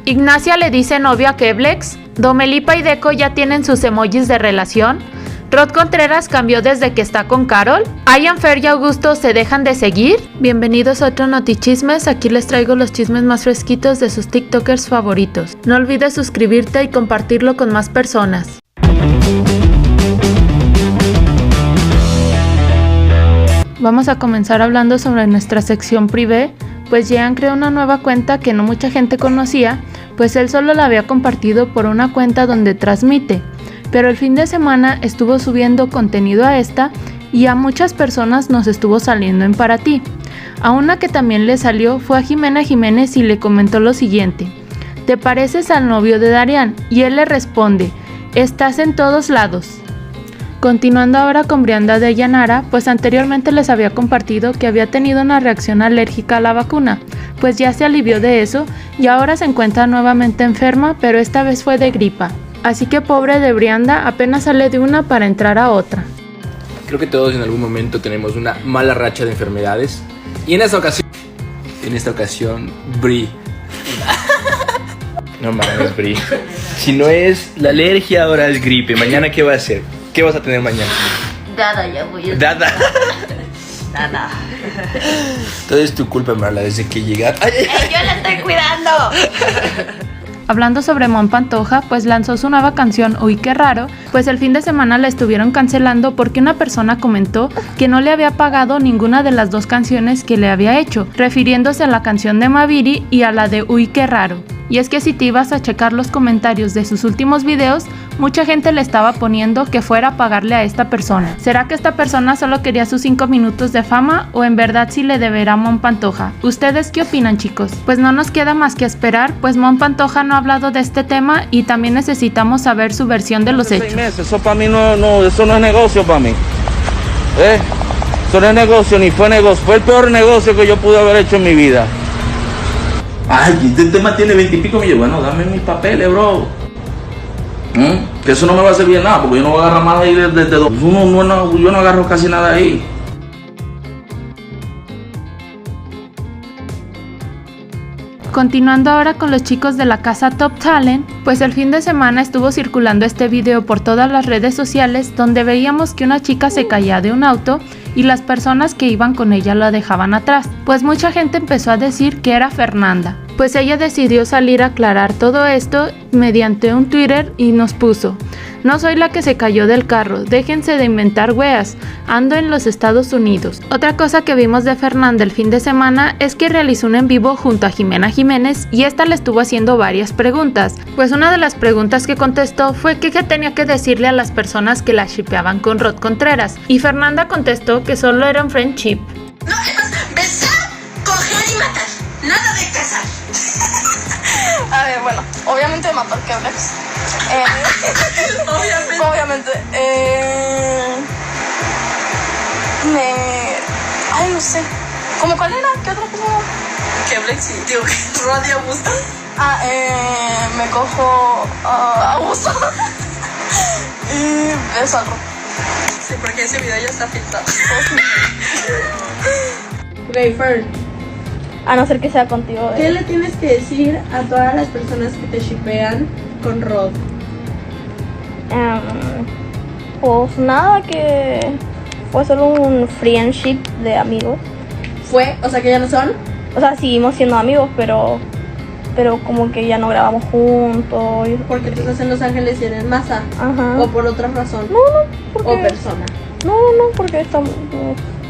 Ignacia le dice novio a Keblex. Domelipa y Deco ya tienen sus emojis de relación. Rod Contreras cambió desde que está con Carol. Ian, Fer y Augusto se dejan de seguir. Bienvenidos a otro Notichismes. Aquí les traigo los chismes más fresquitos de sus TikTokers favoritos. No olvides suscribirte y compartirlo con más personas. Vamos a comenzar hablando sobre nuestra sección privé, pues Jean creó una nueva cuenta que no mucha gente conocía, pues él solo la había compartido por una cuenta donde transmite, pero el fin de semana estuvo subiendo contenido a esta y a muchas personas nos estuvo saliendo en Para Ti. A una que también le salió fue a Jimena Jiménez y le comentó lo siguiente: ¿te pareces al novio de Darian? Y él le responde: estás en todos lados. Continuando ahora con Brianda de Llanara, pues anteriormente les había compartido que había tenido una reacción alérgica a la vacuna, pues ya se alivió de eso y ahora se encuentra nuevamente enferma, pero esta vez fue de gripa. Así que pobre de Brianda, apenas sale de una para entrar a otra. Creo que todos en algún momento tenemos una mala racha de enfermedades. Y en esta ocasión, Bri. No mames, Bri. Si no es la alergia, ahora es gripe. ¿Mañana qué va a ser? ¿Qué vas a tener mañana? Dada, ya voy a... Dada. Dada. Todo es tu culpa, Marla, desde que llegaste. Yo la estoy cuidando. Hablando sobre Mon Pantoja, pues lanzó su nueva canción Uy Qué Raro, pues el fin de semana la estuvieron cancelando porque una persona comentó que no le había pagado ninguna de las dos canciones que le había hecho, refiriéndose a la canción de Maviri y a la de Uy Qué Raro. Y es que si te ibas a checar los comentarios de sus últimos videos, mucha gente le estaba poniendo que fuera a pagarle a esta persona. ¿Será que esta persona solo quería sus 5 minutos de fama o en verdad sí le deberá Mon Pantoja? ¿Ustedes qué opinan, chicos? Pues no nos queda más que esperar, pues Mon Pantoja no ha hablado de este tema y también necesitamos saber su versión de los hechos. Eso para mí eso no es negocio para mí. Eso no es negocio, ni fue negocio. Fue el peor negocio que yo pude haber hecho en mi vida. Ay, este tema tiene 20 y pico millones. Bueno, dame mis papeles, bro. Que eso no me va a servir de nada, porque yo no voy a agarrar más ahí desde yo no agarro casi nada ahí. Continuando ahora con los chicos de la casa Top Talent, pues el fin de semana estuvo circulando este video por todas las redes sociales donde veíamos que una chica se caía de un auto y las personas que iban con ella la dejaban atrás, pues mucha gente empezó a decir que era Fernanda. Pues ella decidió salir a aclarar todo esto mediante un Twitter y nos puso: no soy la que se cayó del carro, déjense de inventar weas, ando en los Estados Unidos. Otra cosa que vimos de Fernanda el fin de semana es que realizó un en vivo junto a Jimena Jiménez y esta le estuvo haciendo varias preguntas. Pues una de las preguntas que contestó fue que qué tenía que decirle a las personas que la shippeaban con Rod Contreras, y Fernanda contestó que solo era un friendship. No, besar, coger y matar, nada de casar. A ver, bueno, obviamente matar Keblex. Obviamente. Ay, no sé. ¿Cómo cuál era? ¿Qué otra cosa? Keblex y digo, Rod y Augusto. Me cojo a Augusto. Y beso al Rod. Sí, porque ese video ya está filtrado. Fer, A no ser que sea contigo. ¿qué le tienes que decir a todas las personas que te shippean con Rod? Pues nada, que fue solo un friendship de amigos. O sea que ya no son. O sea, seguimos siendo amigos, pero como que ya no grabamos juntos. Porque tú estás en Los Ángeles y eres masa. Ajá. O por otra razón. No, porque... O persona. No, porque estamos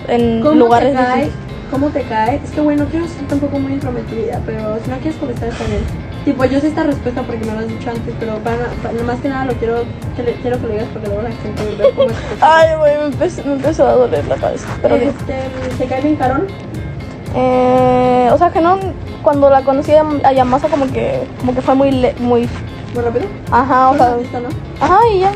en ¿Cómo lugares te cae? distintos. ¿Cómo te cae? Es que bueno, quiero ser tampoco muy intrometida, pero si no quieres contestar está bien. Tipo, yo sé esta respuesta porque me lo has dicho antes, pero más que nada quiero que le digas porque luego la gente ve cómo es. Ay, güey, me empezó a doler la cabeza. Pero ¿te cae bien Carol? o sea que no, cuando la conocí a Yamasa como que fue muy ¿Muy rápido? ajá, o ¿No sea, la has visto, no? ajá, y ya.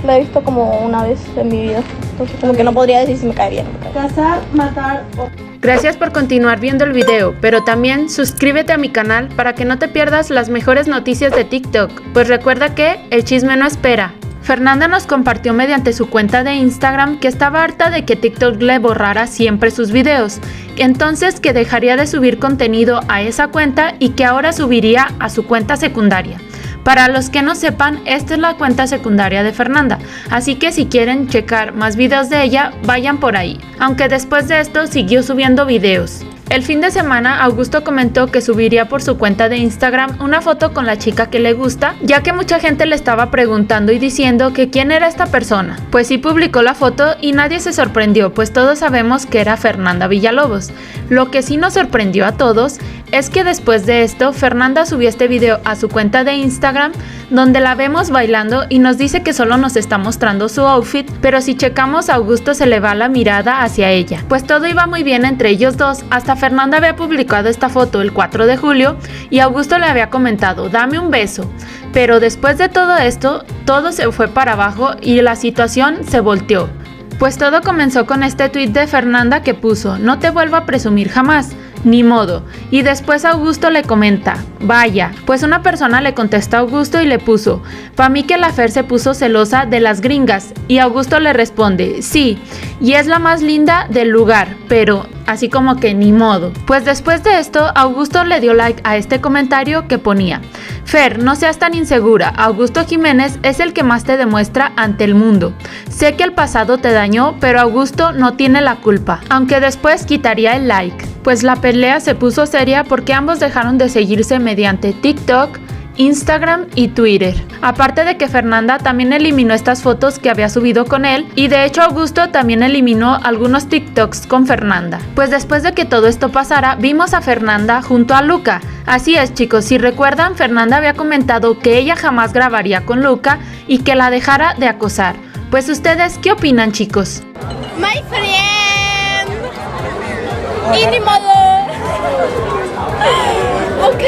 La he visto como una vez en mi vida. Entonces como que no podría decir si me cae bien o no me cae bien. Cazar, matar o... Gracias por continuar viendo el video, pero también suscríbete a mi canal para que no te pierdas las mejores noticias de TikTok, pues recuerda que el chisme no espera. Fernanda nos compartió mediante su cuenta de Instagram que estaba harta de que TikTok le borrara siempre sus videos, entonces que dejaría de subir contenido a esa cuenta y que ahora subiría a su cuenta secundaria. Para los que no sepan, esta es la cuenta secundaria de Fernanda, así que si quieren checar más videos de ella, vayan por ahí. Aunque después de esto siguió subiendo videos. El fin de semana, Augusto comentó que subiría por su cuenta de Instagram una foto con la chica que le gusta, ya que mucha gente le estaba preguntando y diciendo que quién era esta persona. Pues sí publicó la foto y nadie se sorprendió, pues todos sabemos que era Fernanda Villalobos. Lo que sí nos sorprendió a todos es que después de esto, Fernanda subió este video a su cuenta de Instagram, donde la vemos bailando y nos dice que solo nos está mostrando su outfit, pero si checamos a Augusto se le va la mirada hacia ella. Pues todo iba muy bien entre ellos dos, hasta Fernanda había publicado esta foto el 4 de julio y Augusto le había comentado, dame un beso. Pero después de todo esto, todo se fue para abajo y la situación se volteó. Pues todo comenzó con este tuit de Fernanda que puso, no te vuelvo a presumir jamás. Ni modo. Y después Augusto le comenta, vaya, pues una persona le contesta a Augusto y le puso, pa' mí que la Fer se puso celosa de las gringas. Y Augusto le responde, sí, y es la más linda del lugar, pero así como que ni modo. Pues después de esto, Augusto le dio like a este comentario que ponía, Fer, no seas tan insegura, Augusto Jiménez es el que más te demuestra ante el mundo. Sé que el pasado te dañó, pero Augusto no tiene la culpa, aunque después quitaría el like. Pues la pelea se puso seria porque ambos dejaron de seguirse mediante TikTok, Instagram y Twitter. Aparte de que Fernanda también eliminó estas fotos que había subido con él y de hecho Augusto también eliminó algunos TikToks con Fernanda. Pues después de que todo esto pasara, vimos a Fernanda junto a Luca. Así es, chicos, si recuerdan, Fernanda había comentado que ella jamás grabaría con Luca y que la dejara de acosar. Pues ustedes, ¿qué opinan, chicos? My friend. Y ni modo. Ok.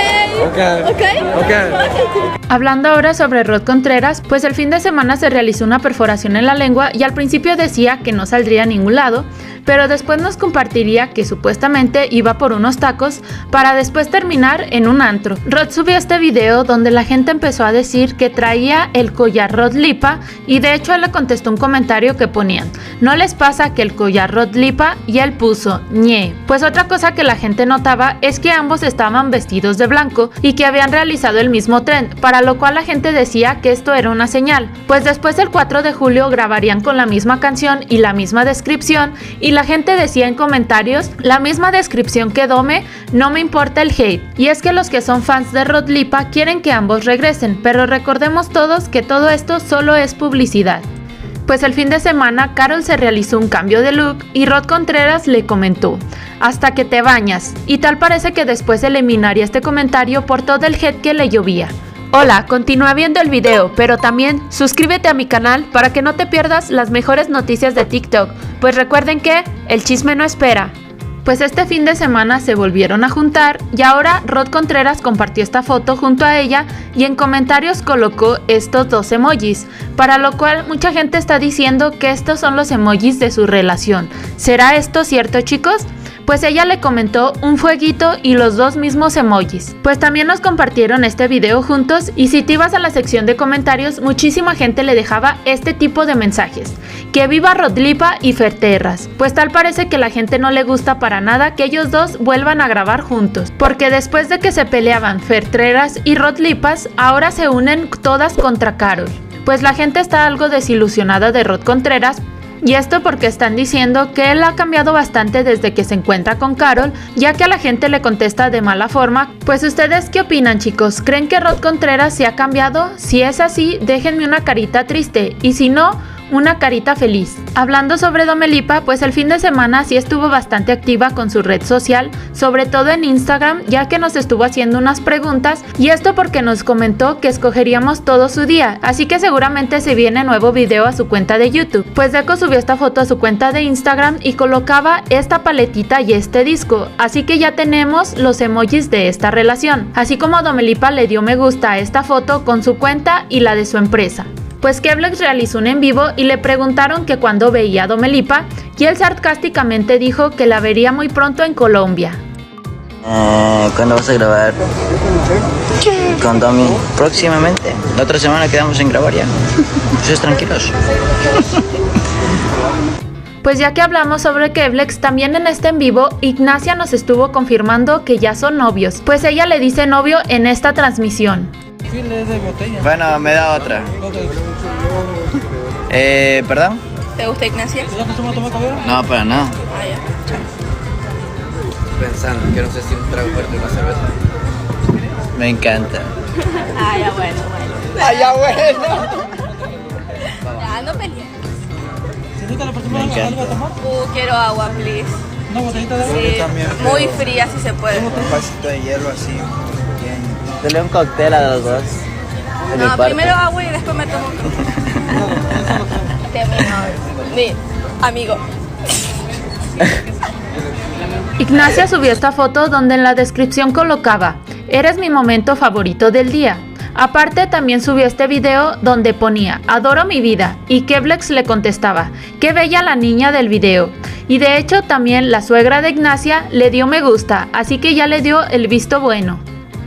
Hablando ahora sobre Rod Contreras, pues el fin de semana se realizó una perforación en la lengua y al principio decía que no saldría a ningún lado, pero después nos compartiría que supuestamente iba por unos tacos para después terminar en un antro. Rod subió este video donde la gente empezó a decir que traía el collar Rod Lipa y de hecho él le contestó un comentario que ponían, ¿no les pasa que el collar Rod Lipa? Y él puso, ñe. Pues otra cosa que la gente notaba es que ambos estaban vestidos de blanco y que habían realizado el mismo trend, para lo cual la gente decía que esto era una señal. Pues después el 4 de julio grabarían con la misma canción y la misma descripción y la gente decía en comentarios la misma descripción que Dome, no me importa el hate. Y es que los que son fans de Rod Lipa quieren que ambos regresen, pero recordemos todos que todo esto solo es publicidad. Pues el fin de semana Karol se realizó un cambio de look y Rod Contreras le comentó, hasta que te bañas, y tal parece que después eliminaría este comentario por todo el hate que le llovía. Hola, continúa viendo el video, pero también suscríbete a mi canal para que no te pierdas las mejores noticias de TikTok, pues recuerden que el chisme no espera. Pues este fin de semana se volvieron a juntar y ahora Rod Contreras compartió esta foto junto a ella y en comentarios colocó estos dos emojis, para lo cual mucha gente está diciendo que estos son los emojis de su relación. ¿Será esto cierto, chicos? Pues ella le comentó un fueguito y los dos mismos emojis. Pues también nos compartieron este video juntos y si te ibas a la sección de comentarios, muchísima gente le dejaba este tipo de mensajes. Que viva Rod Lipa y Fer Terras. Pues tal parece que la gente no le gusta para nada que ellos dos vuelvan a grabar juntos. Porque después de que se peleaban Fer Terras y Rod Lipas, ahora se unen todas contra Karol. Pues la gente está algo desilusionada de Rod Contreras. Y esto porque están diciendo que él ha cambiado bastante desde que se encuentra con Karol, ya que a la gente le contesta de mala forma. Pues ustedes ¿qué opinan, chicos? ¿Creen que Rod Contreras se ha cambiado? Si es así, déjenme una carita triste y si no, una carita feliz. Hablando sobre Dome Lipa, pues el fin de semana sí estuvo bastante activa con su red social, sobre todo en Instagram, ya que nos estuvo haciendo unas preguntas y esto porque nos comentó que escogeríamos todo su día, así que seguramente se viene nuevo video a su cuenta de YouTube. Pues Deco subió esta foto a su cuenta de Instagram y colocaba esta paletita y este disco, así que ya tenemos los emojis de esta relación, así como Dome Lipa le dio me gusta a esta foto con su cuenta y la de su empresa. Pues Kevlex realizó un en vivo y le preguntaron que cuando veía a Dome Lipa y él sarcásticamente dijo que la vería muy pronto en Colombia. ¿Cuándo vas a grabar? Con Domi próximamente. La otra semana quedamos en grabar ya. Ustedes tranquilos. Pues ya que hablamos sobre Keblex, también en este en vivo, Ignacia nos estuvo confirmando que ya son novios, pues ella le dice novio en esta transmisión. Bueno, me da otra. ¿Perdón? ¿Te gusta Ignacia? No, para nada. Ah, ya. Pensando, que no sé si un trago fuerte o una cerveza. Me encanta. Ah, ya bueno. ¡Ay, ya bueno! Ya, no pelees. Me encanta. Quiero agua, please. Sí, muy fría si se puede. Un vasito de hielo así. Dale un cóctel a los dos. No, primero agua y después me tomo. Mi amigo. Ignacia subió esta foto donde en la descripción colocaba: eres mi momento favorito del día. Aparte también subió este video donde ponía: adoro mi vida, y Keblex le contestaba: qué bella la niña del video. Y de hecho también la suegra de Ignacia le dio me gusta, así que ya le dio el visto bueno.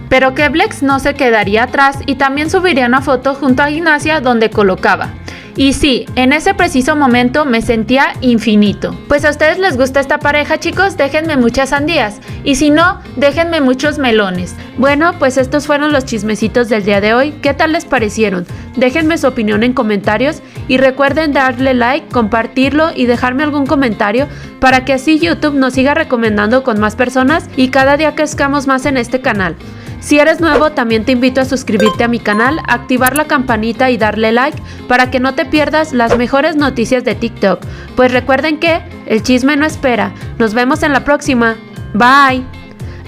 Pero Keblex no se quedaría atrás y también subiría una foto junto a Ignacia donde colocaba: y sí, en ese preciso momento me sentía infinito. Pues a ustedes les gusta esta pareja, chicos, déjenme muchas sandías. Y si no, déjenme muchos melones. Bueno, pues estos fueron los chismecitos del día de hoy. ¿Qué tal les parecieron? Déjenme su opinión en comentarios y recuerden darle like, compartirlo y dejarme algún comentario para que así YouTube nos siga recomendando con más personas y cada día crezcamos más en este canal. Si eres nuevo, también te invito a suscribirte a mi canal, activar la campanita y darle like para que no te pierdas las mejores noticias de TikTok. Pues recuerden que el chisme no espera. Nos vemos en la próxima. Bye.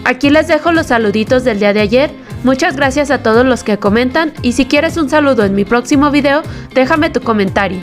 Aquí les dejo los saluditos del día de ayer. Muchas gracias a todos los que comentan y si quieres un saludo en mi próximo video, déjame tu comentario.